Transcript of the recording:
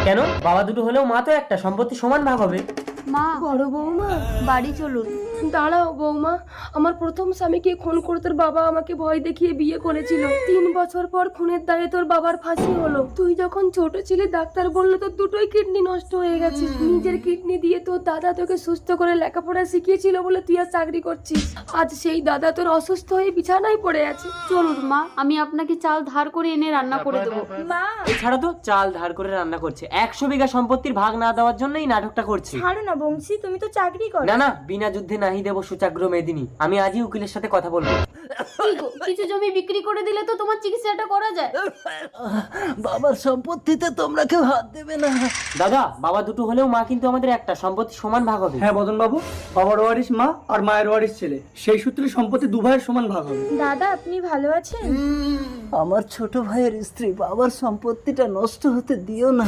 কেন? বাবা দুটো হলেও মা তো একটা, সম্পত্তি সমান ভাগ হবে। মা, বড় বৌমা বাড়ি চলুন। দাঁড়াও বৌমা, আমার প্রথম স্বামীকে খুন করে তোর বাবা আমাকে ভয় দেখিয়ে বিয়ে করেছিল। 3 বছর পর খুনের দায়ে তোর বাবার ফাঁসি হলো। তুই যখন ছোট ছিলি ডাক্তার বললো তোর দুটোই কিডনি নষ্ট হয়ে গেছে। নিজের কিডনি দিয়ে তোর দাদা তোকে সুস্থ করে লেখাপড়া শিখিয়েছিল বলে তুই আর চাকরি করছিস। আজ সেই দাদা তোর অসুস্থ হয়ে বিছানায় পড়ে আছে। চলুন মা, আমি আপনাকে চাল ধার করে এনে রান্না করে দেবো। মা এছাড়া তো চাল ধার করে রান্না করছে, 100 বিঘা সম্পত্তির ভাগ না দেওয়ার জন্যই নাটকটা করছে। ছাড়ো না বংশী, তুমি তো চাকরি করো। না না, বিনা যুদ্ধে নাহি দেব সুচাগ্র মেদিনী। আমি আজই উকিলের সাথে কথা বলবো। কি গো, কিছু জমি বিক্রি করে দিলে তো তোমার চিকিৎসাটা করা যায়। বাবার সম্পত্তিতে তোমরা কেউ হাত দেবে না। দাদা, বাবা দুটো হলেও মা কিন্তু আমাদের একটা, সম্পত্তি সমান ভাগ হবে। হ্যাঁ বদন বাবু, বাবার ওয়ারিশ মা আর মায়ের ওয়ারিশ ছেলে, সেই সূত্রে সম্পত্তি দু ভাইয়ের সমান ভাগ হবে। দাদা আপনি ভালো আছেন? আমার ছোট ভাইয়ের স্ত্রী, বাবার সম্পত্তিটা নষ্ট হতে দিও না।